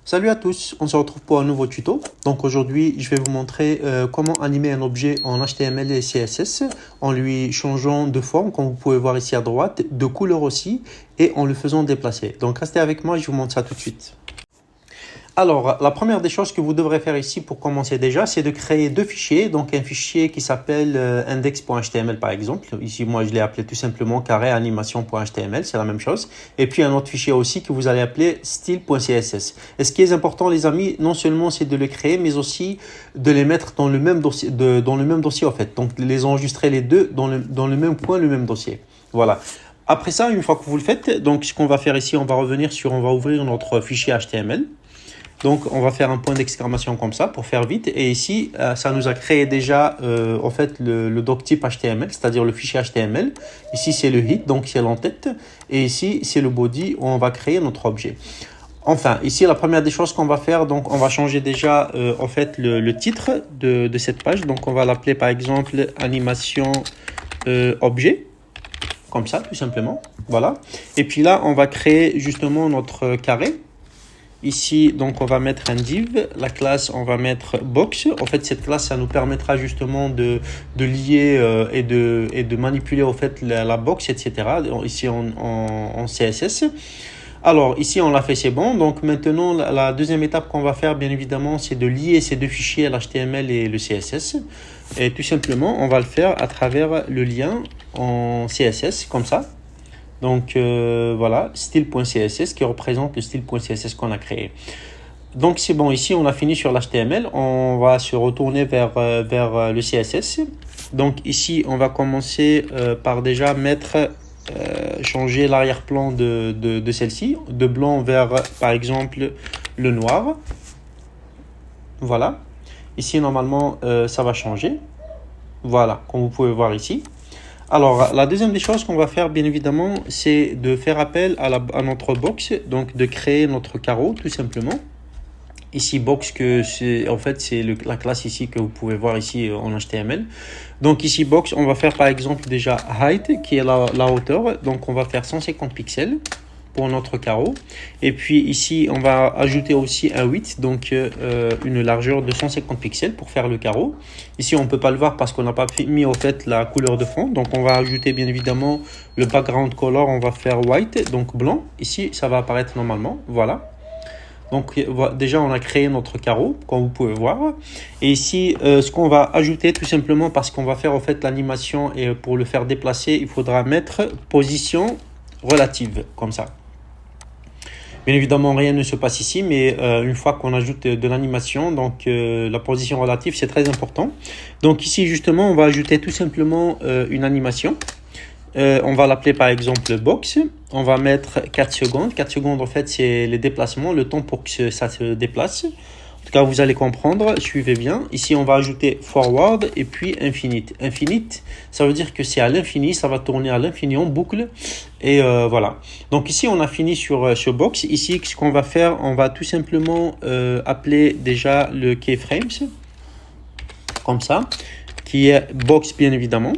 Salut à tous, on se retrouve pour un nouveau tuto. Donc aujourd'hui, je vais vous montrer comment animer un objet en HTML et CSS en lui changeant de forme, comme vous pouvez voir ici à droite, de couleur aussi, et en le faisant déplacer. Donc restez avec moi, je vous montre ça tout de suite. Alors, la première des choses que vous devrez faire ici pour commencer déjà, c'est de créer deux fichiers. Donc, un fichier qui s'appelle index.html par exemple. Ici, moi, je l'ai appelé tout simplement carré animation.html, c'est la même chose. Et puis, un autre fichier aussi que vous allez appeler style.css. Et ce qui est important, les amis, non seulement c'est de les créer, mais aussi de les mettre dans le même dossier, en fait. Donc, les enregistrer les deux dans le même coin, le même dossier. Voilà. Après ça, une fois que vous le faites, donc ce qu'on va faire ici, on va ouvrir notre fichier HTML. Donc, on va faire un point d'exclamation comme ça pour faire vite. Et ici, ça nous a créé déjà en fait le doctype HTML, c'est-à-dire le fichier HTML. Ici, c'est le head, donc c'est l'entête. Et ici, c'est le body où on va créer notre objet. Enfin, ici, la première des choses qu'on va faire, donc on va changer déjà en fait le titre de cette page. Donc, on va l'appeler par exemple animation objet. Comme ça, tout simplement. Voilà. Et puis là, on va créer justement notre carré. Ici, donc, on va mettre un div. La classe, on va mettre box. En fait, cette classe, ça nous permettra justement de lier et de manipuler en fait la box, etc. Ici, en CSS. Alors, ici, on l'a fait, c'est bon. Donc, maintenant, la deuxième étape qu'on va faire, bien évidemment, c'est de lier ces deux fichiers, l'HTML et le CSS. Et tout simplement, on va le faire à travers le lien en CSS, comme ça. Donc voilà, style.css qui représente le style.css qu'on a créé. Donc c'est bon, ici on a fini sur l'HTML, on va se retourner vers le CSS. Donc ici on va commencer par déjà changer l'arrière-plan de celle-ci, de blanc vers par exemple le noir. Voilà, ici normalement ça va changer. Voilà, comme vous pouvez voir ici. Alors, la deuxième des choses qu'on va faire, bien évidemment, c'est de faire appel à notre box, donc de créer notre carreau, tout simplement. Ici, box, en fait, c'est la classe ici que vous pouvez voir ici en HTML. Donc ici, box, on va faire par exemple déjà height, qui est la hauteur. Donc, on va faire 150 pixels pour notre carreau. Et puis ici, on va ajouter aussi un width, donc une largeur de 150 pixels pour faire le carreau. Ici, on ne peut pas le voir parce qu'on n'a pas mis au fait la couleur de fond. Donc, on va ajouter bien évidemment le background color. On va faire white, donc blanc. Ici, ça va apparaître normalement. Voilà. Donc, déjà, on a créé notre carreau, comme vous pouvez voir. Et ici, ce qu'on va ajouter tout simplement parce qu'on va faire en fait l'animation et pour le faire déplacer, il faudra mettre position relative, comme ça. Bien évidemment, rien ne se passe ici, mais une fois qu'on ajoute de l'animation, donc la position relative, c'est très important. Donc ici, justement, on va ajouter tout simplement une animation. On va l'appeler par exemple box. On va mettre 4 secondes. 4 secondes, en fait, c'est les déplacements, le temps pour que ça se déplace. En tout cas, vous allez comprendre, suivez bien. Ici, on va ajouter forward et puis infinite. Infinite, ça veut dire que c'est à l'infini, ça va tourner à l'infini en boucle. Et voilà. Donc ici, on a fini sur ce box. Ici, ce qu'on va faire, on va tout simplement appeler déjà le keyframes, comme ça, qui est box bien évidemment.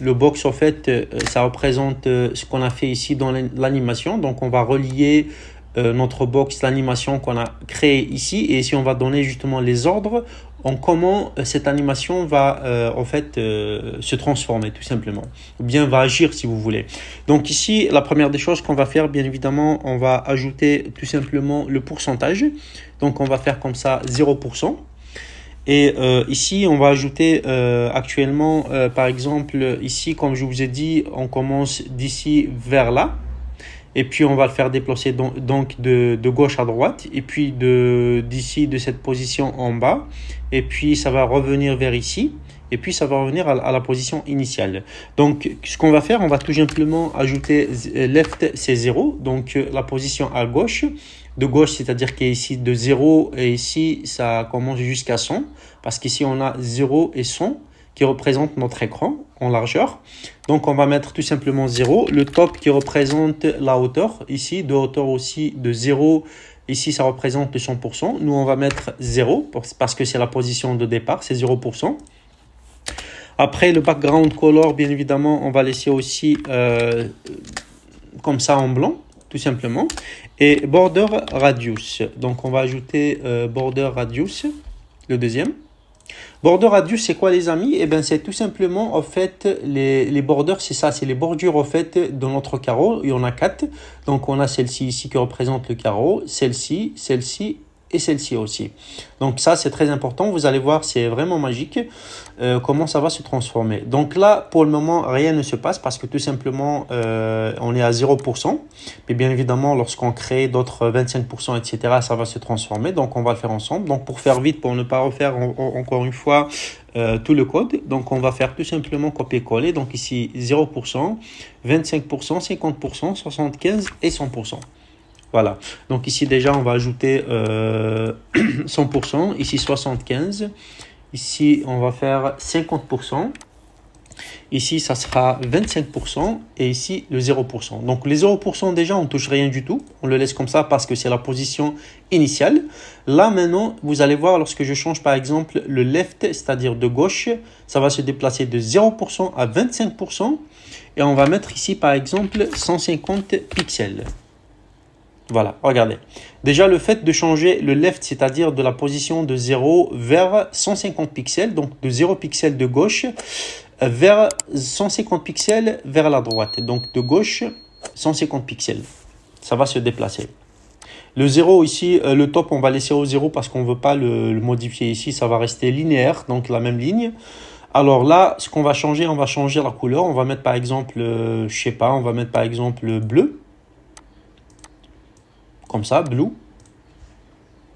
Le box, en fait, ça représente ce qu'on a fait ici dans l'animation. Donc, on va relier notre box, l'animation qu'on a créée ici. Et ici, on va donner justement les ordres en comment cette animation va en fait se transformer tout simplement. Ou bien va agir si vous voulez. Donc ici, la première des choses qu'on va faire, bien évidemment, on va ajouter tout simplement le pourcentage. Donc, on va faire comme ça 0%. Et ici, on va ajouter actuellement, par exemple, ici, comme je vous ai dit, on commence d'ici vers là. Et puis, on va le faire déplacer donc de gauche à droite. Et puis, d'ici, de cette position en bas. Et puis, ça va revenir vers ici. Et puis, ça va revenir à la position initiale. Donc, ce qu'on va faire, on va tout simplement ajouter left, c'est 0. Donc, la position à gauche. De gauche, c'est-à-dire qu'il est ici de 0. Et ici, ça commence jusqu'à 100. Parce qu'ici, on a 0 et 100 qui représentent notre écran en largeur. Donc, on va mettre tout simplement 0. Le top qui représente la hauteur. Ici, de hauteur aussi de 0. Ici, ça représente le 100%. Nous, on va mettre 0 parce que c'est la position de départ, c'est 0%. Après, le background color, bien évidemment, on va laisser aussi comme ça en blanc. tout simplement. Et border radius. Donc, on va ajouter border radius, le deuxième. Border radius, c'est quoi les amis? Eh bien, c'est tout simplement, en fait, les borders, c'est ça, c'est les bordures, en fait, de notre carreau. Il y en a 4. Donc, on a celle-ci ici qui représente le carreau, celle-ci, celle-ci et celle-ci aussi. Donc, ça, c'est très important. Vous allez voir, c'est vraiment magique comment ça va se transformer. Donc là, pour le moment, rien ne se passe parce que tout simplement, on est à 0%. Mais bien évidemment, lorsqu'on crée d'autres 25%, etc., ça va se transformer. Donc, on va le faire ensemble. Donc, pour faire vite, pour ne pas refaire encore une fois tout le code, donc on va faire tout simplement copier-coller. Donc ici, 0%, 25%, 50%, 75% et 100%. Voilà. Donc ici, déjà, on va ajouter 100%. Ici, 75%. Ici, on va faire 50%. Ici, ça sera 25%. Et ici, le 0%. Donc, les 0%, déjà, on ne touche rien du tout. On le laisse comme ça parce que c'est la position initiale. Là, maintenant, vous allez voir, lorsque je change, par exemple, le left, c'est-à-dire de gauche, ça va se déplacer de 0% à 25%. Et on va mettre ici, par exemple, 150 pixels. Voilà, regardez. Déjà, le fait de changer le left, c'est-à-dire de la position de 0 vers 150 pixels, donc de 0 pixels de gauche vers 150 pixels vers la droite. Donc de gauche, 150 pixels. Ça va se déplacer. Le 0 ici, le top, on va laisser au 0 parce qu'on ne veut pas le modifier ici. Ça va rester linéaire, donc la même ligne. Alors là, ce qu'on va changer, on va changer la couleur. On va mettre par exemple, je sais pas, on va mettre par exemple bleu. Comme ça, blue.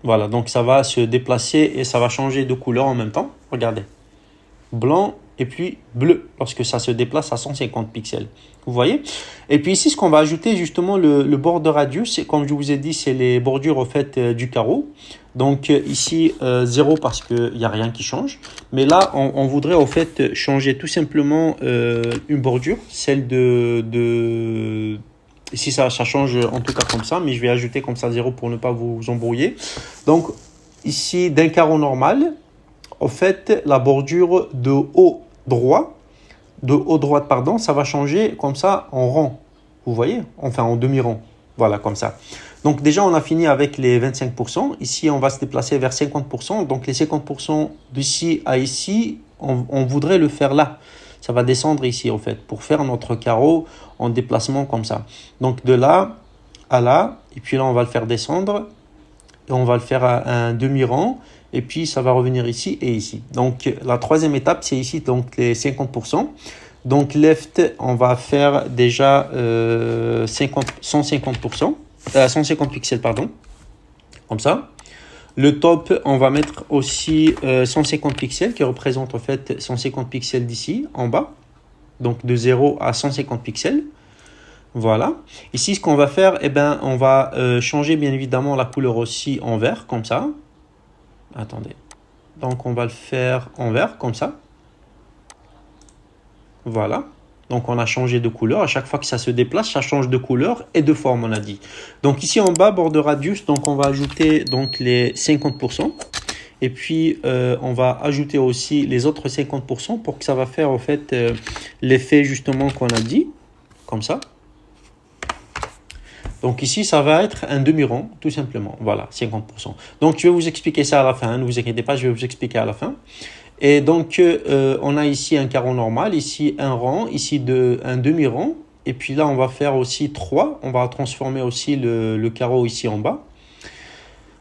Voilà, donc ça va se déplacer et ça va changer de couleur en même temps. Regardez. Blanc et puis bleu lorsque ça se déplace à 150 pixels. Vous voyez? Et puis ici, ce qu'on va ajouter justement le border radius, comme je vous ai dit, c'est les bordures au fait du carreau. Donc ici, 0 parce qu'il n'y a rien qui change. Mais là, on voudrait au fait changer tout simplement une bordure, celle Ici, ça change en tout cas comme ça, mais je vais ajouter comme ça 0 pour ne pas vous embrouiller. Donc, ici, d'un carreau normal, en fait, la bordure de haut droite, pardon, ça va changer comme ça en rang. Vous voyez? Enfin, en demi-rang. Voilà, comme ça. Donc, déjà, on a fini avec les 25%. Ici, on va se déplacer vers 50%. Donc, les 50% d'ici à ici, on voudrait le faire là. Ça va descendre ici, en fait, pour faire notre carreau en déplacement comme ça. Donc, de là à là, et puis là, on va le faire descendre. Et on va le faire à un demi-rang. Et puis, ça va revenir ici et ici. Donc, la troisième étape, c'est ici, donc les 50%. Donc, left, on va faire déjà 150%. 150 pixels, pardon. Comme ça. Le top, on va mettre aussi 150 pixels qui représente en fait 150 pixels d'ici, en bas. Donc de 0 à 150 pixels. Voilà. Ici, ce qu'on va faire, eh ben, on va changer bien évidemment la couleur aussi en vert, comme ça. Attendez. Donc on va le faire en vert, comme ça. Voilà. Donc, on a changé de couleur. À chaque fois que ça se déplace, ça change de couleur et de forme, on a dit. Donc, ici en bas, border radius, donc on va ajouter donc, les 50%. Et puis, on va ajouter aussi les autres 50% pour que ça va faire, en fait, l'effet justement qu'on a dit. Comme ça. Donc, ici, ça va être un demi-rond, tout simplement. Voilà, 50%. Donc, je vais vous expliquer ça à la fin. Ne vous inquiétez pas, je vais vous expliquer à la fin. Et donc, on a ici un carreau normal, ici un rang, ici un demi-rang. Et puis là, on va faire aussi 3. On va transformer aussi le carreau ici en bas.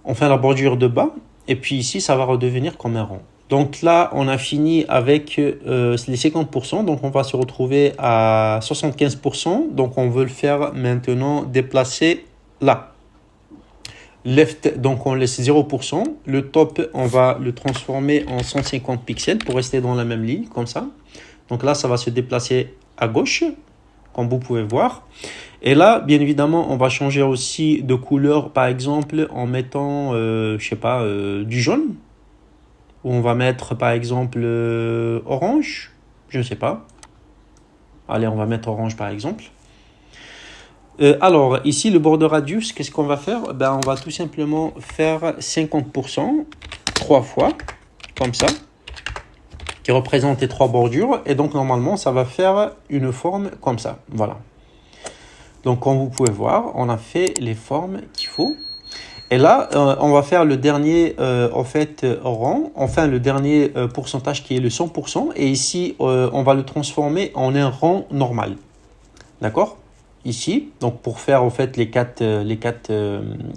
Enfin, la bordure de bas. Et puis ici, ça va redevenir comme un rond. Donc là, on a fini avec les 50%. Donc, on va se retrouver à 75%. Donc, on veut le faire maintenant déplacer là. Left, donc on laisse 0%. Le top, on va le transformer en 150 pixels pour rester dans la même ligne, comme ça. Donc là, ça va se déplacer à gauche, comme vous pouvez voir. Et là, bien évidemment, on va changer aussi de couleur, par exemple, en mettant, je sais pas, du jaune. Ou on va mettre, par exemple, orange. Je ne sais pas. Allez, on va mettre orange, par exemple. Alors, ici, le border radius, qu'est-ce qu'on va faire? Ben, on va tout simplement faire 50%, 3 fois, comme ça, qui représente les 3 bordures. Et donc, normalement, ça va faire une forme comme ça. Voilà. Donc, comme vous pouvez voir, on a fait les formes qu'il faut. Et là, on va faire le dernier rang, enfin le dernier pourcentage qui est le 100%. Et ici, on va le transformer en un rang normal. D'accord? Ici, donc pour faire en fait les quatre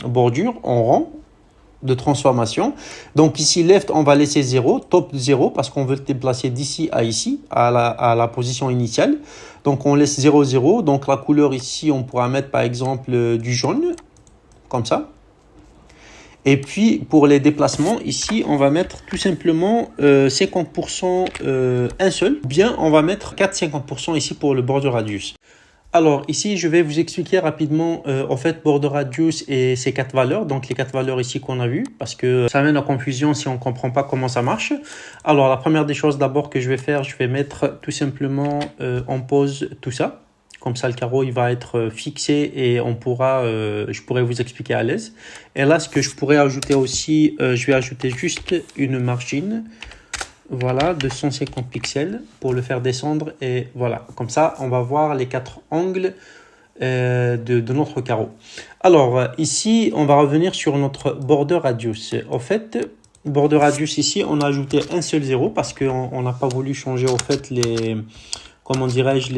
bordures en rang de transformation. Donc ici, left, on va laisser 0, top 0, parce qu'on veut le déplacer d'ici à ici, à la position initiale. Donc on laisse 0, 0. Donc la couleur ici, on pourra mettre par exemple du jaune, comme ça. Et puis, pour les déplacements, ici, on va mettre tout simplement 50% un seul. Bien, on va mettre 4,50% ici pour le border radius. Alors, ici, je vais vous expliquer rapidement, en fait, border radius et ses 4 valeurs. Donc, les 4 valeurs ici qu'on a vues, parce que ça amène à confusion si on ne comprend pas comment ça marche. Alors, la première des choses d'abord que je vais faire, je vais mettre tout simplement en pause tout ça. Comme ça, le carreau, il va être fixé et on pourra, je pourrais vous expliquer à l'aise. Et là, ce que je pourrais ajouter aussi, je vais ajouter juste une margine, voilà, de 150 pixels pour le faire descendre. Et voilà, comme ça, on va voir les 4 angles de notre carreau. Alors, ici, on va revenir sur notre border radius. En fait, border radius ici, on a ajouté un seul 0 parce qu'on n'a pas voulu changer, en fait, les, comment dirais-je,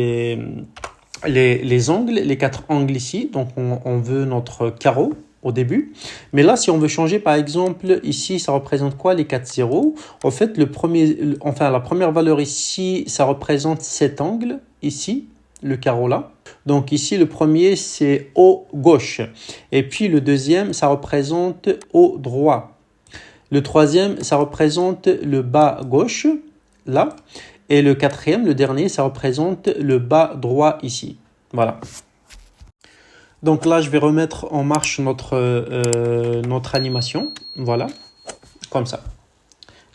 les angles, les 4 angles ici. Donc, on veut notre carreau au début. Mais là, si on veut changer, par exemple, ici, ça représente quoi, les 4 zéros? En fait, la première valeur ici, ça représente cet angle ici, le carreau là. Donc ici, le premier, c'est haut gauche. Et puis, le deuxième, ça représente haut droit. Le troisième, ça représente le bas gauche, là. Et le quatrième, le dernier, ça représente le bas droit ici. Voilà. Donc là, je vais remettre en marche notre animation. Voilà, comme ça.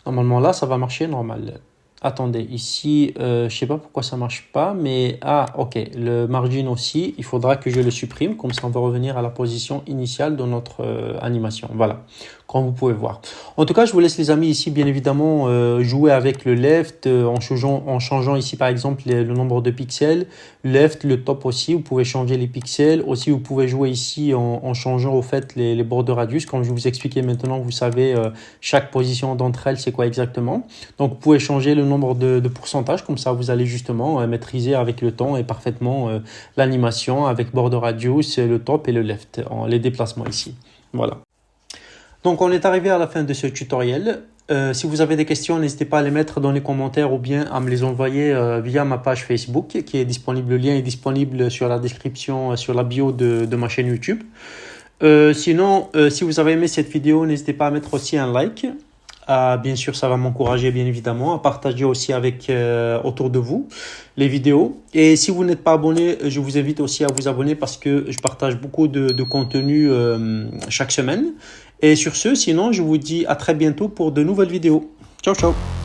Normalement, là, ça va marcher normal. Attendez, ici, je ne sais pas pourquoi ça ne marche pas, mais... Ah, ok, le margin aussi, il faudra que je le supprime. Comme ça, on va revenir à la position initiale de notre animation. Voilà, comme vous pouvez voir. En tout cas, je vous laisse les amis ici, bien évidemment, jouer avec le left en changeant ici, par exemple, le nombre de pixels. Left, le top aussi, vous pouvez changer les pixels. Aussi, vous pouvez jouer ici en changeant au fait les border radius. Comme je vous expliquais maintenant, vous savez, chaque position d'entre elles, c'est quoi exactement. Donc, vous pouvez changer le nombre de pourcentage, comme ça vous allez justement maîtriser avec le temps et parfaitement l'animation avec border radius, le top et le left, les déplacements ici. Voilà. Donc on est arrivé à la fin de ce tutoriel. Si vous avez des questions, n'hésitez pas à les mettre dans les commentaires ou bien à me les envoyer via ma page Facebook qui est disponible. Le lien est disponible sur la description, sur la bio de ma chaîne YouTube. Sinon, si vous avez aimé cette vidéo, n'hésitez pas à mettre aussi un like. Bien sûr, ça va m'encourager bien évidemment à partager aussi avec autour de vous les vidéos. Et si vous n'êtes pas abonné, je vous invite aussi à vous abonner parce que je partage beaucoup de contenu chaque semaine. Et sur ce, sinon, je vous dis à très bientôt pour de nouvelles vidéos. Ciao, ciao!